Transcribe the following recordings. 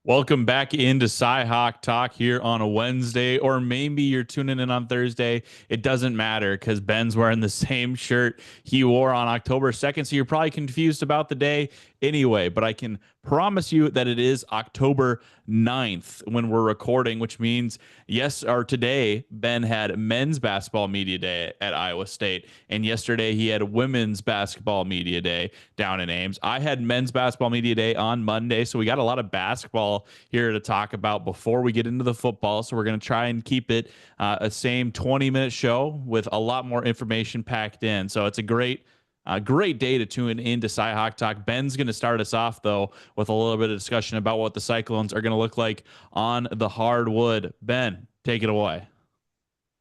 Welcome back into CyHawk Talk here on a Wednesday, or maybe you're tuning in on Thursday. It doesn't matter because Ben's wearing the same shirt he wore on October 2nd, so you're probably confused about the day anyway. But I can promise you that it is October 9th when we're recording, which means yes, or today, Ben had men's basketball media day at Iowa State, and yesterday he had women's basketball media day down in Ames. I had men's basketball media day on Monday, so we got a lot of basketball here to talk about before we get into the football. So we're going to try and keep it a same 20-minute show with a lot more information packed in. So it's a great day to tune into CyHawk Talk. Ben's going to start us off, though, with a little bit of discussion about what the Cyclones are going to look like on the hardwood. Ben, take it away.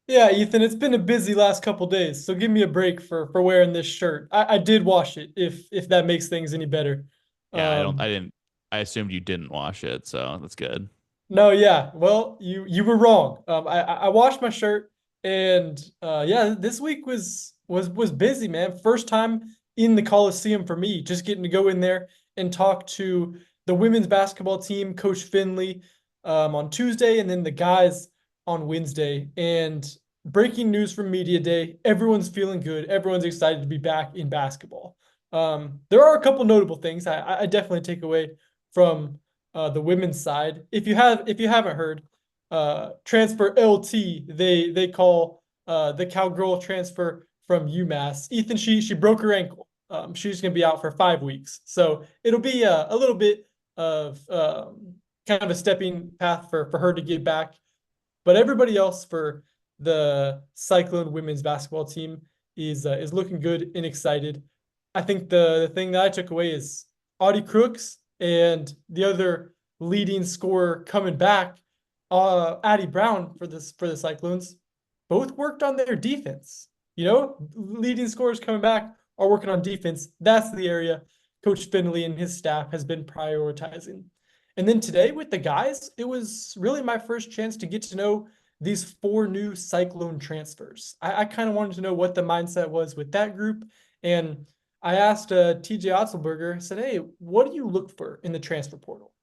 Yeah, Ethan, it's been a busy last couple days, so give me a break for wearing this shirt. I did wash it, if that makes things any better. Yeah, I don't, I Um, didn't, I assumed you didn't wash it, so that's good. no, yeah, well, you were wrong. I washed my shirt, and yeah, this week was busy, man. First time in the Coliseum for me, just getting to go in there and talk to the women's basketball team, Coach Finley, on Tuesday, and then the guys on Wednesday. And breaking news from Media Day, everyone's feeling good. Everyone's excited to be back in basketball. There are a couple notable things I definitely take away from the women's side. If you haven't heard, transfer LT they call the cowgirl transfer from UMass. Ethan, she broke her ankle. She's going to be out for 5 weeks, so it'll be a little bit of kind of a stepping path for her to get back. But everybody else for the Cyclone women's basketball team is looking good and excited. I think the thing that I took away is Audie Crooks and the other leading scorer coming back, Addie Brown for the Cyclones, both worked on their defense. Leading scorers coming back are working on defense. That's the area Coach Finley and his staff has been prioritizing. And then today with the guys, it was really my first chance to get to know these four new Cyclone transfers. I kind of wanted to know what the mindset was with that group. And I asked TJ Otzelberger, I said, hey, what do you look for in the transfer portal?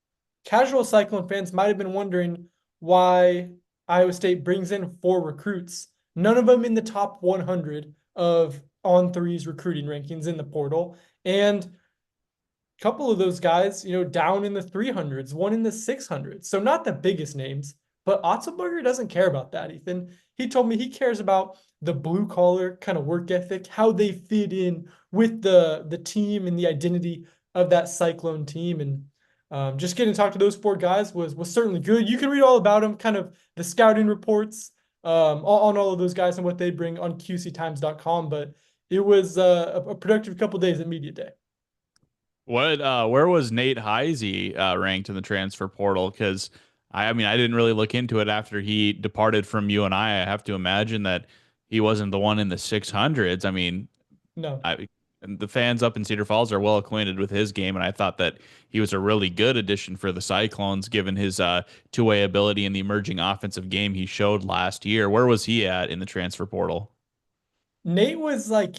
Casual Cyclone fans might have been wondering why Iowa State brings in four recruits, none of them in the top 100 of On Three's recruiting rankings in the portal. And a couple of those guys, down in the 300s, one in the 600s. So not the biggest names, but Otzelberger doesn't care about that, Ethan. He told me he cares about the blue collar kind of work ethic, how they fit in with the team and the identity of that Cyclone team. And just getting to talk to those four guys was certainly good. You can read all about them, kind of the scouting reports on all of those guys and what they bring on qctimes.com. But it was a productive couple days at Media Day. Where was Nate Heisey ranked in the transfer portal? Because I mean, I didn't really look into it after he departed from you and I have to imagine that he wasn't the one in the 600s. I mean, No. and the fans up in Cedar Falls are well acquainted with his game, and I thought that he was a really good addition for the Cyclones, given his two-way ability in the emerging offensive game he showed last year. Where was he at in the transfer portal? Nate was like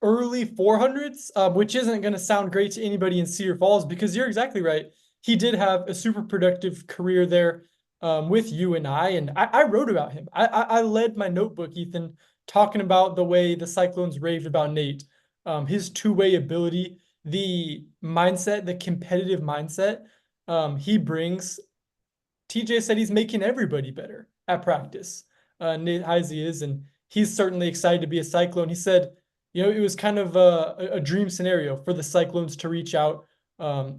early 400s, which isn't going to sound great to anybody in Cedar Falls because you're exactly right. He did have a super productive career there with you and I wrote about him. I led my notebook, Ethan, talking about the way the Cyclones raved about Nate, his two-way ability, the mindset, the competitive mindset he brings. TJ said he's making everybody better at practice. Nate Heisey is, and he's certainly excited to be a Cyclone. He said, it was kind of a dream scenario for the Cyclones to reach out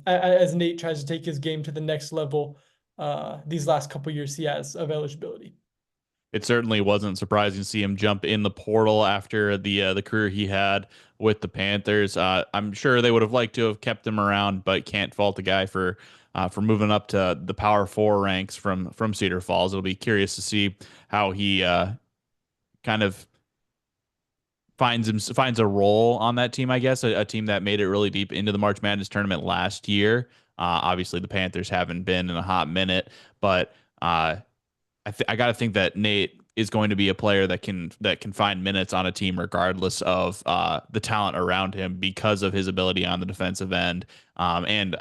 as Nate tries to take his game to the next level these last couple years he has of eligibility. It certainly wasn't surprising to see him jump in the portal after the career he had with the Panthers. I'm sure they would have liked to have kept him around, but can't fault the guy for moving up to the Power Four ranks from Cedar Falls. It'll be curious to see how he kind of finds a role on that team. I guess a team that made it really deep into the March Madness tournament last year. Obviously, the Panthers haven't been in a hot minute, but I got to think that Nate is going to be a player that can find minutes on a team regardless of the talent around him because of his ability on the defensive end. And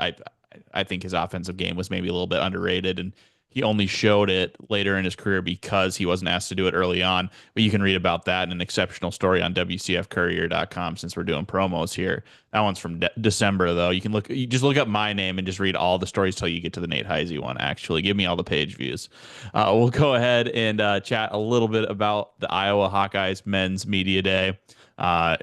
I think his offensive game was maybe a little bit underrated, and he only showed it later in his career because he wasn't asked to do it early on. But you can read about that in an exceptional story on WCFcourier.com since we're doing promos here. That one's from December though. You just look up my name and just read all the stories till you get to the Nate Heisey one. Actually, give me all the page views. We'll go ahead and chat a little bit about the Iowa Hawkeyes men's media day. Uh,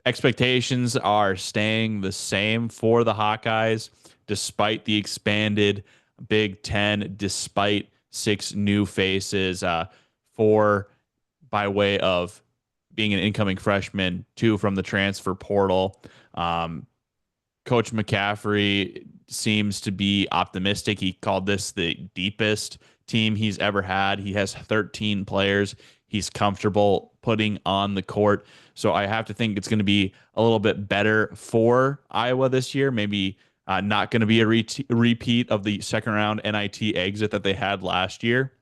Expectations are staying the same for the Hawkeyes despite the expanded Big Ten, despite six new faces, four by way of being an incoming freshman, two from the transfer portal. Um, Coach McCaffrey seems to be optimistic. He called this the deepest team he's ever had. He has 13 players he's comfortable putting on the court. So I have to think it's going to be a little bit better for Iowa this year. Maybe not going to be a repeat of the second round NIT exit that they had last year,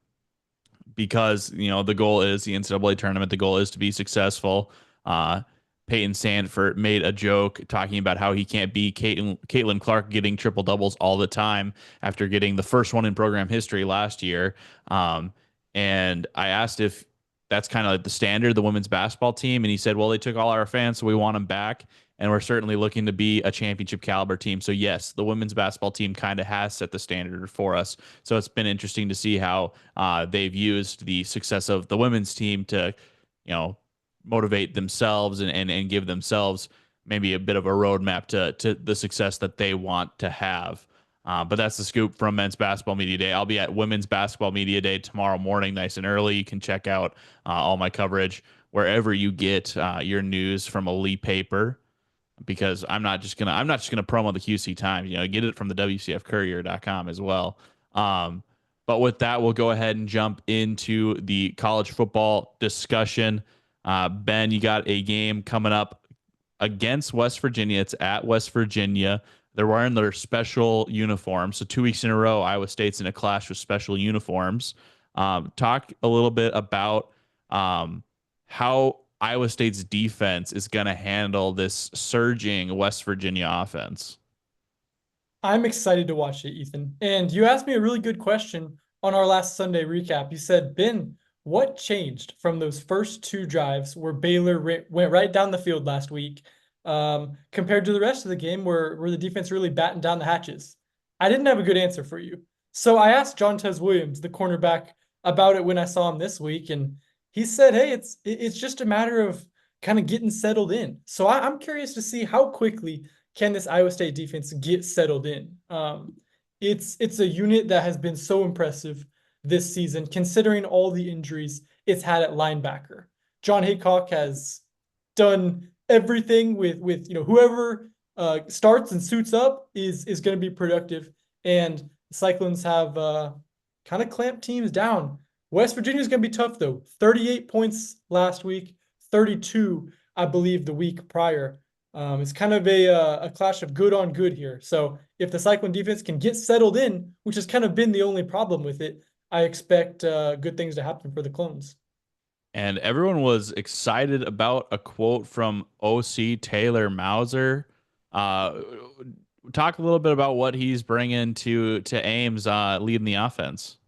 because the goal is the NCAA tournament. The goal is to be successful. Peyton Sandfort made a joke talking about how he can't be Caitlin Clark getting triple doubles all the time after getting the first one in program history last year. And I asked if that's kind of like the standard, the women's basketball team, and he said, "Well, they took all our fans, so we want them back, and we're certainly looking to be a championship caliber team." So yes, the women's basketball team kind of has set the standard for us. So it's been interesting to see how they've used the success of the women's team to, motivate themselves and give themselves maybe a bit of a roadmap to the success that they want to have. But that's the scoop from Men's Basketball Media Day. I'll be at Women's Basketball Media Day tomorrow morning, nice and early. You can check out all my coverage wherever you get your news from a Lee paper, because I'm not just gonna promo the QC Times. Get it from the WCFcourier.com as well. But with that, we'll go ahead and jump into the college football discussion. Ben, you got a game coming up against West Virginia. It's at West Virginia. They're wearing their special uniforms. So 2 weeks in a row, Iowa State's in a clash with special uniforms. Talk a little bit about how Iowa State's defense is going to handle this surging West Virginia offense. I'm excited to watch it, Ethan. And you asked me a really good question on our last Sunday recap. You said, Ben, what changed from those first two drives where Baylor went right down the field last week compared to the rest of the game where the defense really battened down the hatches? I didn't have a good answer for you. So I asked John Tez Williams, the cornerback, about it when I saw him this week. And he said, hey, it's just a matter of kind of getting settled in. So I'm curious to see how quickly can this Iowa State defense get settled in. It's a unit that has been so impressive this season, considering all the injuries it's had at linebacker. John Haycock has done everything with whoever starts and suits up is going to be productive, and the Cyclones have kind of clamped teams down. West Virginia is going to be tough though. 38 points last week, 32 I believe the week prior. It's kind of a clash of good on good here. So if the Cyclone defense can get settled in, which has kind of been the only problem with it, I expect good things to happen for the Clones. And everyone was excited about a quote from OC Taylor Mauser. Talk a little bit about what he's bringing to Ames, leading the offense.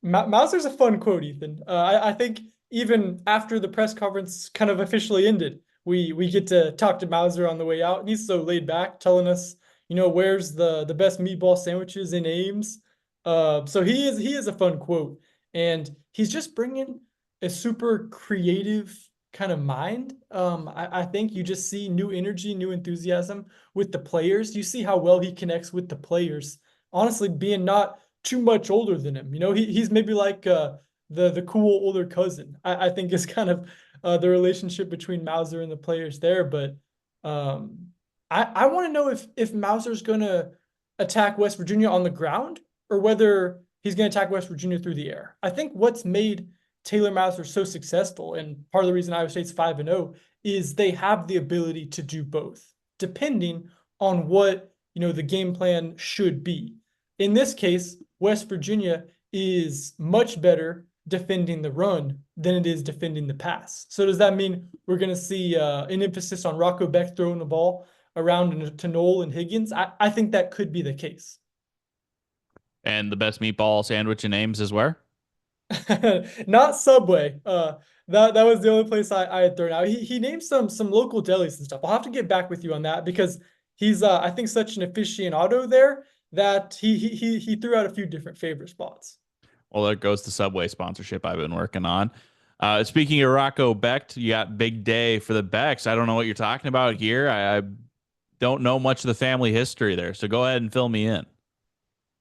Mauser's a fun quote, Ethan. I think even after the press conference kind of officially ended, we get to talk to Mauser on the way out, and he's so laid back, telling us, where's the best meatball sandwiches in Ames. So he is a fun quote, and he's just bringing a super creative kind of mind. I think you just see new energy, new enthusiasm with the players. You see how well he connects with the players. Honestly, being not too much older than him, he's maybe like the cool older cousin. I think is kind of the relationship between Mauser and the players there. But I want to know if Mauser's going to attack West Virginia on the ground or whether he's going to attack West Virginia through the air. I think what's made Taylor Mauser so successful, and part of the reason Iowa State's 5-0, is they have the ability to do both, depending on what the game plan should be. In this case, West Virginia is much better defending the run than it is defending the pass. So does that mean we're going to see an emphasis on Rocco Beck throwing the ball around to Noel and Higgins, I think that could be the case. And the best meatball sandwich in Ames is where? Not Subway. That was the only place I had thrown out. He named some local delis and stuff. I'll have to get back with you on that because he's I think such an aficionado there that he threw out a few different favorite spots. Well, there goes the Subway sponsorship I've been working on. Speaking of Rocco Becht, you got big day for the Becks. I don't know what you're talking about here. I don't know much of the family history there, so go ahead and fill me in.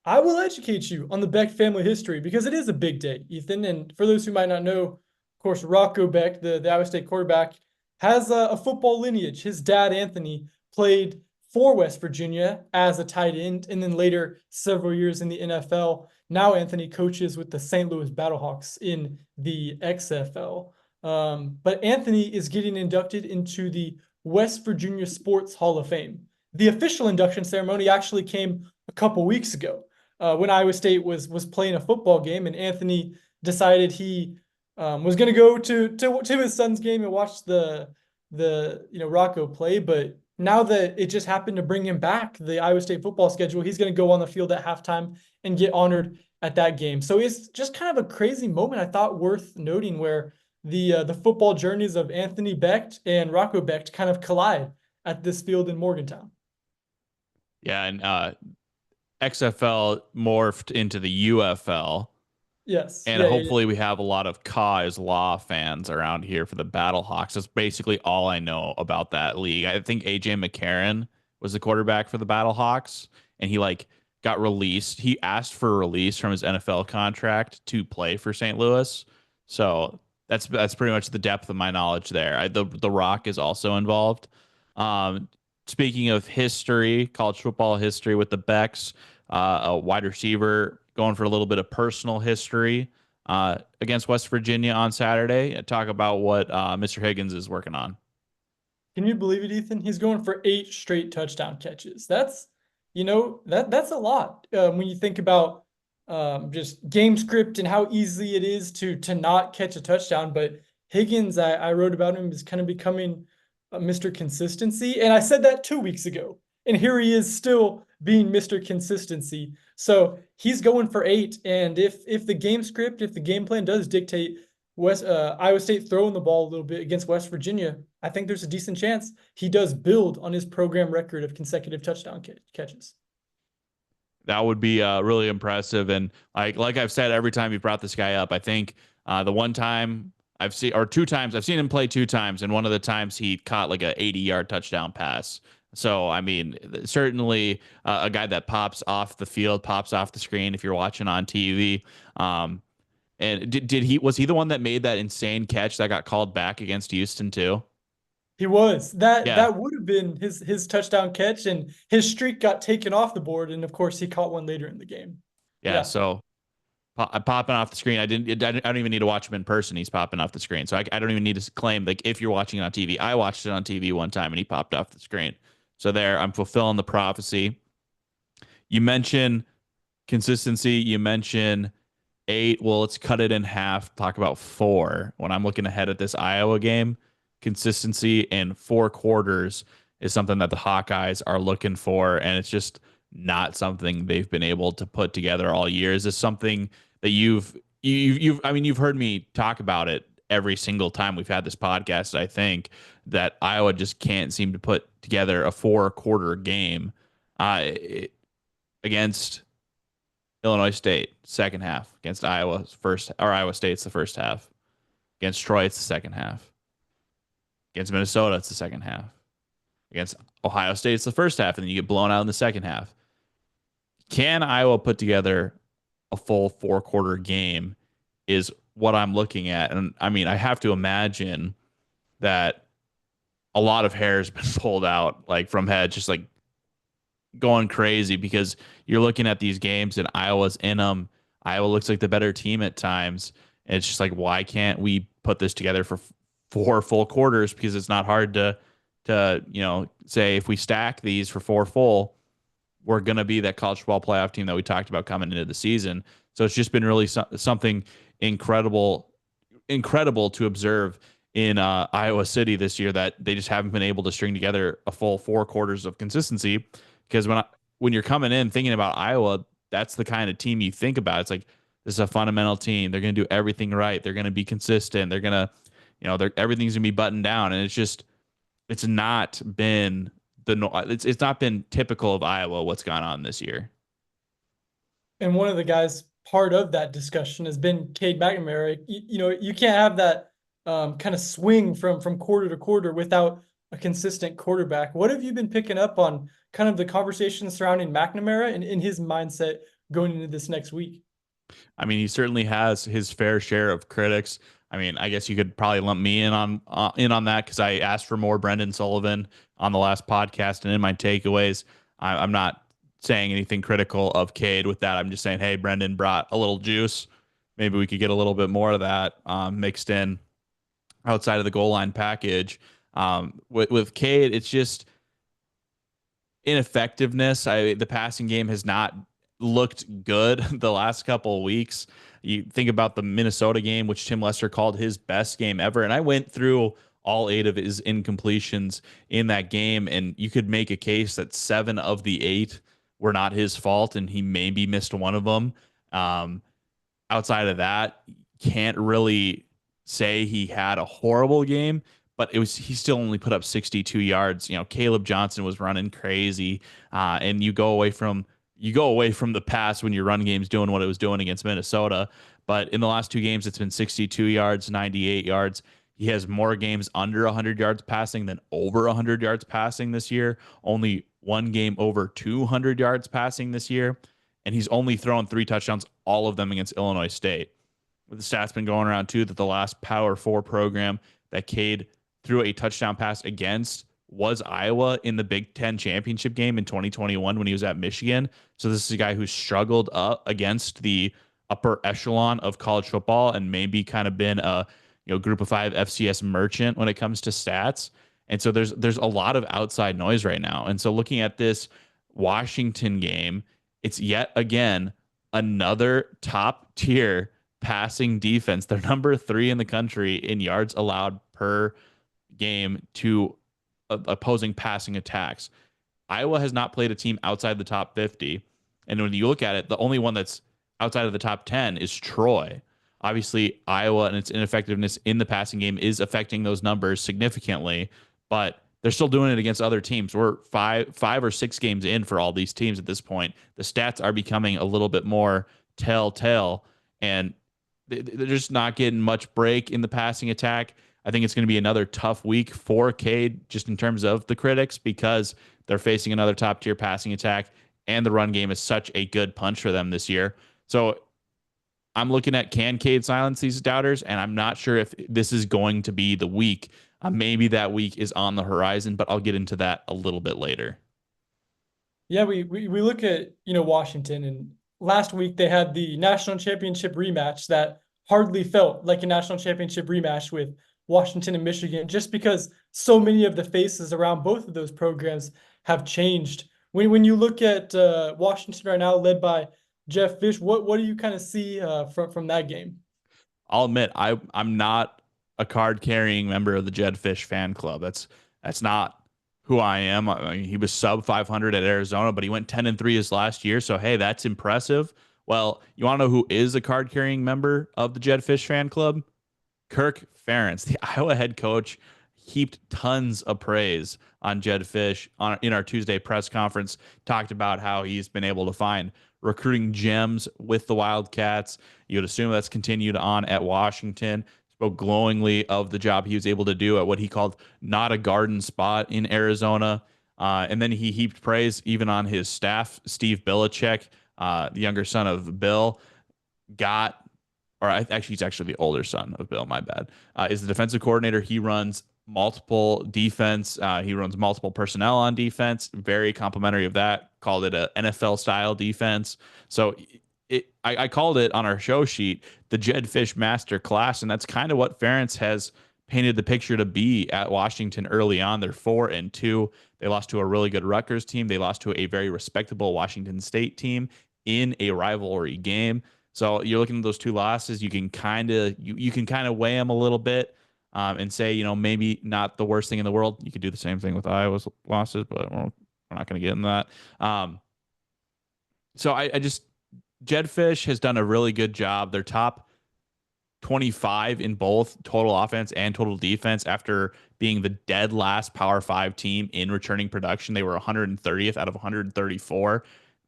I will educate you on the Beck family history because it is a big day, Ethan. And for those who might not know, of course, Rocco Beck, the Iowa State quarterback, has a football lineage. His dad, Anthony, played for West Virginia as a tight end and then later several years in the NFL. Now Anthony coaches with the St. Louis Battlehawks in the XFL. But Anthony is getting inducted into the West Virginia Sports Hall of Fame. The official induction ceremony actually came a couple weeks ago when Iowa State was playing a football game, and Anthony decided he was going to go to his son's game and watch the Rocco play. But now that it just happened to bring him back, the Iowa State football schedule, he's going to go on the field at halftime and get honored at that game. So it's just kind of a crazy moment, I thought, worth noting, where the football journeys of Anthony Becht and Rocco Becht kind of collide at this field in Morgantown. Yeah, and XFL morphed into the UFL. Yes. And hopefully we have a lot of Kai's Law fans around here for the Battlehawks. That's basically all I know about that league. I think AJ McCarron was the quarterback for the Battlehawks, and he got released. He asked for a release from his NFL contract to play for St. Louis. So that's pretty much the depth of my knowledge there. The Rock is also involved. Speaking of history, college football history with the Becks, a wide receiver going for a little bit of personal history against West Virginia on Saturday. Talk about what Mr. Higgins is working on. Can you believe it, Ethan? He's going for 8 straight touchdown catches. That's a lot when you think about just game script and how easy it is to not catch a touchdown. But Higgins, I wrote about him, is kind of becoming Mr. Consistency, and I said that 2 weeks ago, and here he is still being Mr. Consistency. So he's going for 8, and if the game script, if the game plan does dictate Iowa State throwing the ball a little bit against West Virginia, I think there's a decent chance he does build on his program record of consecutive touchdown catches. That would be really impressive, and like I've said every time you brought this guy up, I think the one time I've seen, or 2 times I've seen him play 2 times, and one of the times he caught like a 80-yard touchdown pass. So, I mean, certainly a guy that pops off the field, pops off the screen if you're watching on TV. And was he the one that made that insane catch that got called back against Houston too? He was. That would have been his touchdown catch, and his streak got taken off the board, and of course he caught one later in the game. Yeah. So popping off the screen. I don't even need to watch him in person. He's popping off the screen. So I don't even need to claim, like, if you're watching it on TV. I watched it on TV one time and he popped off the screen. So there, I'm fulfilling the prophecy. You mentioned consistency. You mentioned 8. Well, let's cut it in half. Talk about 4. When I'm looking ahead at this Iowa game, consistency in 4 quarters is something that the Hawkeyes are looking for, and it's just not something they've been able to put together all year. Is this something that you've heard me talk about it every single time we've had this podcast? I think that Iowa just can't seem to put together a 4-quarter game against Illinois State second half, against Iowa State's the first half, against Troy it's the second half, against Minnesota it's the second half, against Ohio State it's the first half, and then you get blown out in the second half. Can Iowa put together a full 4-quarter game is what I'm looking at. And I mean, I have to imagine that a lot of hair has been pulled out, like, from heads, just like going crazy, because you're looking at these games and Iowa's in them. Iowa looks like the better team at times. And it's just like, why can't we put this together for 4 full quarters? Because it's not hard to say, if we stack these for 4 full, we're going to be that college football playoff team that we talked about coming into the season. So it's just been really something incredible to observe in Iowa City this year that they just haven't been able to string together a full 4 quarters of consistency. Because when you're coming in thinking about Iowa, that's the kind of team you think about. It's like this is a fundamental team. They're going to do everything right. They're going to be consistent. They're going to, everything's going to be buttoned down. And it's not been it's not been typical of Iowa what's gone on this year. And one of the guys part of that discussion has been Cade McNamara. You can't have that kind of swing from quarter to quarter without a consistent quarterback. What have you been picking up on kind of the conversation surrounding McNamara and in his mindset going into this next week? I mean, he certainly has his fair share of critics. I mean, I guess you could probably lump me in on that because I asked for more Brendan Sullivan on the last podcast, and in my takeaways, I'm not saying anything critical of Cade with that. I'm just saying, hey, Brendan brought a little juice. Maybe we could get a little bit more of that mixed in outside of the goal line package. With Cade, it's just ineffectiveness. The passing game has not looked good the last couple of weeks. You think about the Minnesota game, which Tim Lester called his best game ever, and I went through all 8 of his incompletions in that game, and you could make a case that 7 of the 8 were not his fault, and he maybe missed one of them. Um, Outside of that, can't really say he had a horrible game, but he still only put up 62 yards. Caleb Johnson was running crazy, and you go away from the pass when your run game's doing what it was doing against Minnesota. But in the last 2 games, it's been 62 yards, 98 yards. He has more games under 100 yards passing than over 100 yards passing this year. Only one game over 200 yards passing this year. And he's only thrown 3 touchdowns, all of them against Illinois State. The stats been going around too that the last Power 4 program that Cade threw a touchdown pass against was Iowa in the Big Ten championship game in 2021 when he was at Michigan. So this is a guy who struggled up against the upper echelon of college football and maybe kind of been a group of 5 FCS merchant when it comes to stats. And so there's a lot of outside noise right now. And so looking at this Washington game, it's yet again another top tier passing defense. They're number 3 in the country in yards allowed per game to opposing passing attacks. Iowa has not played a team outside the top 50. And when you look at it, the only one that's outside of the top 10 is Troy. Obviously, Iowa and its ineffectiveness in the passing game is affecting those numbers significantly, but they're still doing it against other teams. We're 5 or 6 games in for all these teams at this point. The stats are becoming a little bit more telltale, and they're just not getting much break in the passing attack. I think it's going to be another tough week for Cade just in terms of the critics because they're facing another top tier passing attack, and the run game is such a good punch for them this year. So I'm looking at can Cade silence these doubters, and I'm not sure if this is going to be the week. Maybe that week is on the horizon, but I'll get into that a little bit later. Yeah, we look at, Washington, and last week they had the national championship rematch that hardly felt like a national championship rematch with Washington and Michigan, just because so many of the faces around both of those programs have changed. When you look at Washington right now, led by Jedd Fisch, what do you kind of see from that game? I'll admit I'm not a card carrying member of the Jedd Fisch fan club. That's not who I am. I mean, he was sub 500 at Arizona, but he went 10-3 his last year. So hey, that's impressive. Well, you want to know who is a card carrying member of the Jedd Fisch fan club? Kirk Ferentz, the Iowa head coach, heaped tons of praise on Jedd Fisch in our Tuesday press conference. Talked about how he's been able to find recruiting gems with the Wildcats. You would assume that's continued on at Washington. Spoke glowingly of the job he was able to do at what he called not a garden spot in Arizona. And then he heaped praise even on his staff. Steve Belichick, the younger son of Bill, he's actually the older son of Bill, my bad, is the defensive coordinator. He runs multiple defense. He runs multiple personnel on defense. Very complimentary of that. Called it a NFL style defense. So I called it on our show sheet the Jedd Fisch master class, and that's kind of what Ferentz has painted the picture to be at Washington early on. They're 4-2. They lost to a really good Rutgers team. They lost to a very respectable Washington State team in a rivalry game. So you're looking at those 2 losses. You can kind of weigh them a little bit. and say, maybe not the worst thing in the world. You could do the same thing with Iowa's losses, but we're not going to get in that. So I just Jedd Fisch has done a really good job. They're top 25 in both total offense and total defense after being the dead last Power 5 team in returning production. They were 130th out of 134,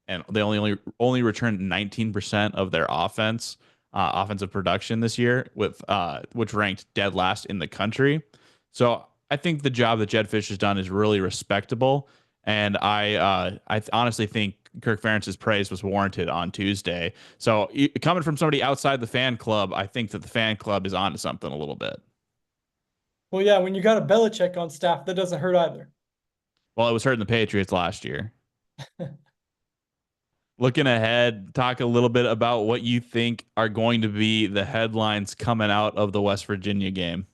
and they only returned 19% of their offensive production this year, with which ranked dead last in the country. So I think the job that Jedd Fisch has done is really respectable, and I honestly think Kirk Ferentz's praise was warranted on Tuesday. So coming from somebody outside the fan club, I think that the fan club is onto something a little bit. Well, yeah, when you got a Belichick on staff, that doesn't hurt either. Well, it was hurting the Patriots last year. Looking ahead, talk a little bit about what you think are going to be the headlines coming out of the West Virginia game.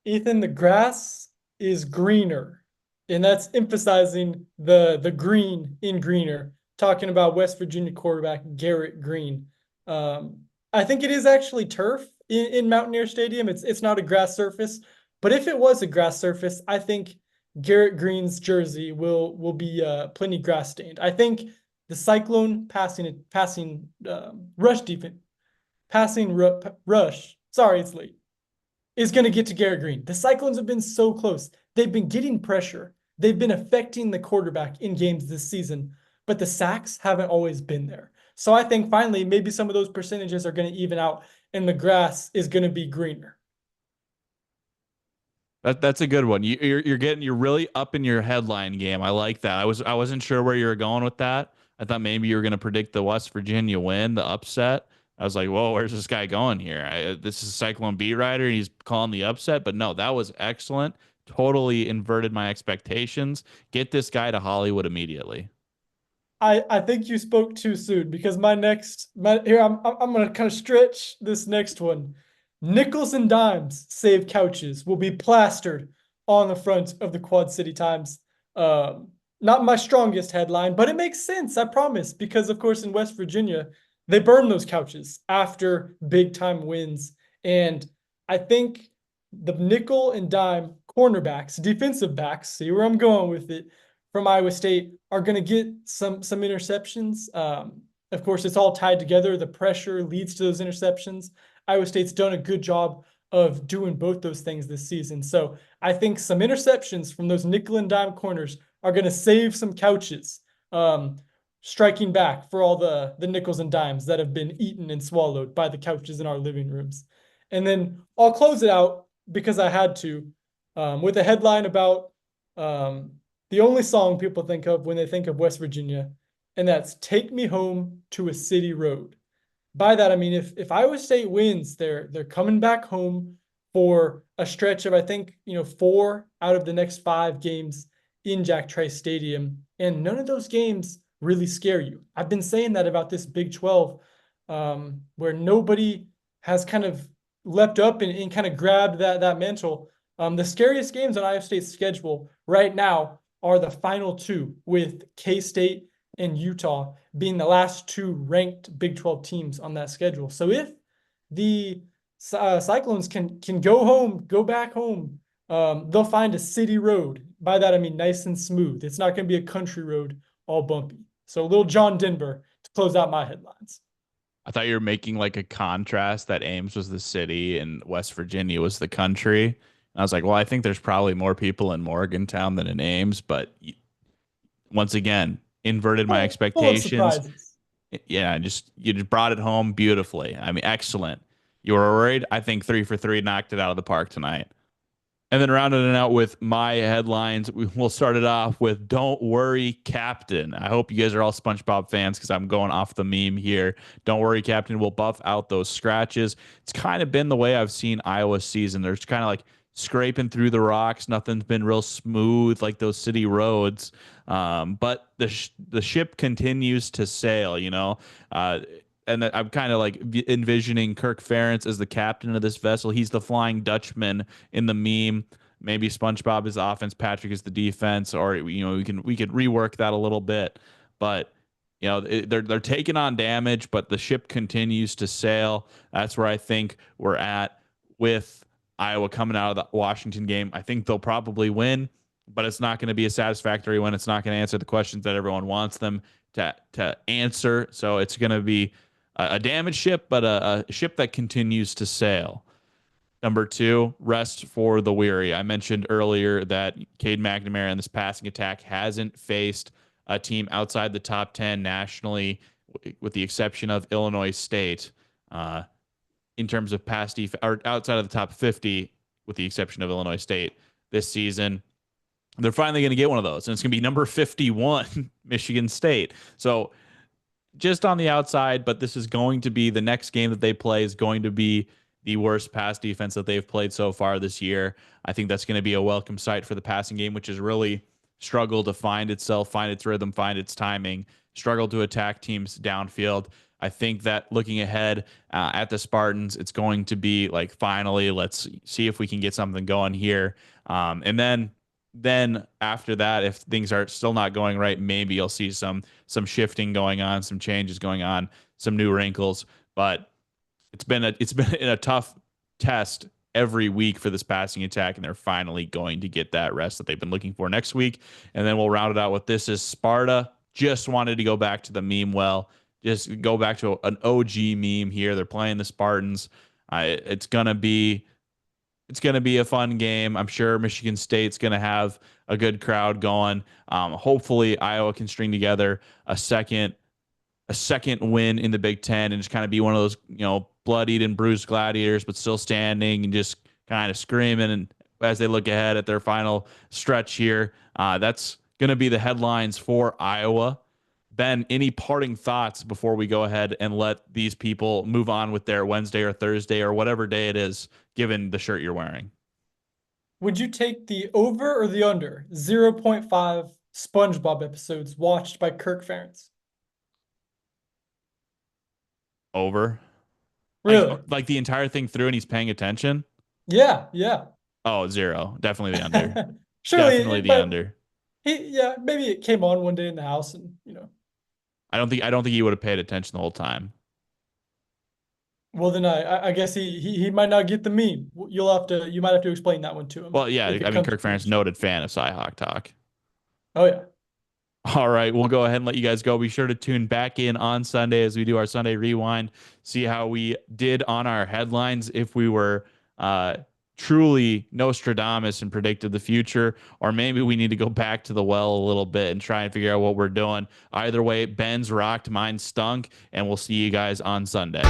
Ethan, the grass is greener, and that's emphasizing the green in greener. Talking about West Virginia quarterback Garrett Green. I think it is actually turf in Mountaineer Stadium. It's not a grass surface, but if it was a grass surface, I think Garrett Green's jersey will be plenty grass stained. I think the Cyclone passing rush defense rush. Sorry, it's late, is going to get to Garrett Green. The Cyclones have been so close. They've been getting pressure. They've been affecting the quarterback in games this season, but the sacks haven't always been there. So I think finally maybe some of those percentages are going to even out and the grass is going to be greener. That's a good one. You're really up in your headline game. I like that. I wasn't sure where you were going with that. I thought maybe you were going to predict the West Virginia win, the upset. I was like, whoa, where's this guy going here? This is a Cyclone beat writer, and he's calling the upset. But no, that was excellent. Totally inverted my expectations. Get this guy to Hollywood immediately. I think you spoke too soon because here I'm gonna kind of stretch this next one. Nickels and dimes save couches will be plastered on the front of the Quad City Times. Not my strongest headline, but it makes sense, I promise, because of course in West Virginia they burn those couches after big time wins, and I think the nickel and dime cornerbacks, defensive backs, see where I'm going with it, from Iowa State are going to get some interceptions. Of course, it's all tied together. The pressure leads to those interceptions. Iowa State's done a good job of doing both those things this season. So I think some interceptions from those nickel and dime corners are going to save some couches, striking back for all the nickels and dimes that have been eaten and swallowed by the couches in our living rooms. And then I'll close it out because I had to with a headline about the only song people think of when they think of West Virginia, and that's "Take Me Home to a City Road." By that, I mean if Iowa State wins, they're coming back home for a stretch of, I think, 4 out of the next 5 games in Jack Trice Stadium, and none of those games really scare you. I've been saying that about this Big 12, where nobody has kind of leapt up and kind of grabbed that mantle. The scariest games on Iowa State's schedule right now are the final 2, with K-State and Utah being the last 2 ranked Big 12 teams on that schedule. So if the Cyclones can go back home, they'll find a city road. By that, I mean nice and smooth. It's not going to be a country road all bumpy. So a little John Denver to close out my headlines. I thought you were making like a contrast that Ames was the city and West Virginia was the country. I was like, well, I think there's probably more people in Morgantown than in Ames, but once again, inverted my expectations. Yeah, you just brought it home beautifully. I mean, excellent. You were worried? I think 3 for 3 knocked it out of the park tonight. And then rounding it out with my headlines, we'll start it off with "Don't Worry, Captain." I hope you guys are all SpongeBob fans because I'm going off the meme here. "Don't worry, Captain" will buff out those scratches. It's kind of been the way I've seen Iowa season. There's kind of like scraping through the rocks. Nothing's been real smooth like those city roads. But the ship continues to sail, and I'm kind of like envisioning Kirk Ferentz as the captain of this vessel. He's the Flying Dutchman in the meme. Maybe SpongeBob is the offense, Patrick is the defense, or we could rework that a little bit. But they're taking on damage, but the ship continues to sail. That's where I think we're at. with Iowa coming out of the Washington game. I think they'll probably win, but it's not going to be a satisfactory win. It's not going to answer the questions that everyone wants them to answer. So it's going to be a damaged ship, but a ship that continues to sail. Number two, rest for the weary. I mentioned earlier that Cade McNamara in this passing attack hasn't faced a team outside the top 10 nationally, with the exception of Illinois State, in terms of pass defense, or outside of the top 50, with the exception of Illinois State this season. They're finally going to get one of those, and it's going to be number 51, Michigan State. So just on the outside, but this is going to be the next game that they play is going to be the worst pass defense that they've played so far this year. I think that's going to be a welcome sight for the passing game, which has really struggled to find itself, find its rhythm, find its timing, struggled to attack teams downfield. I think that looking ahead at the Spartans, it's going to be like, finally, let's see if we can get something going here. And then after that, if things are still not going right, maybe you'll see some shifting going on, some changes going on, some new wrinkles. But it's been a tough test every week for this passing attack, and they're finally going to get that rest that they've been looking for next week. And then we'll round it out with this is Sparta. Just wanted to go back to the meme well. Just go back to an OG meme here. They're playing the Spartans. It's gonna be a fun game. I'm sure Michigan State's gonna have a good crowd going. Hopefully Iowa can string together a second win in the Big Ten and just kind of be one of those, bloodied and bruised gladiators, but still standing and just kind of screaming. And as they look ahead at their final stretch here, that's going to be the headlines for Iowa. Ben, any parting thoughts before we go ahead and let these people move on with their Wednesday or Thursday or whatever day it is, given the shirt you're wearing? Would you take the over or the under 0.5 SpongeBob episodes watched by Kirk Ferentz? Over. Really? Like the entire thing through and he's paying attention? Yeah, yeah. Oh, 0. Definitely the under. Surely, Definitely the but under. maybe it came on one day in the house and, I don't think he would have paid attention the whole time. Well, then I guess he might not get the meme. You might have to explain that one to him. Well, yeah, I mean, Kirk to Ferentz, noted fan of CyHawk talk. Oh yeah. All right, we'll go ahead and let you guys go. Be sure to tune back in on Sunday as we do our Sunday rewind. See how we did on our headlines, if we were truly Nostradamus and predicted the future, or maybe we need to go back to the well a little bit and try and figure out what we're doing. Either way, Ben's rocked, mine stunk, and we'll see you guys on Sunday.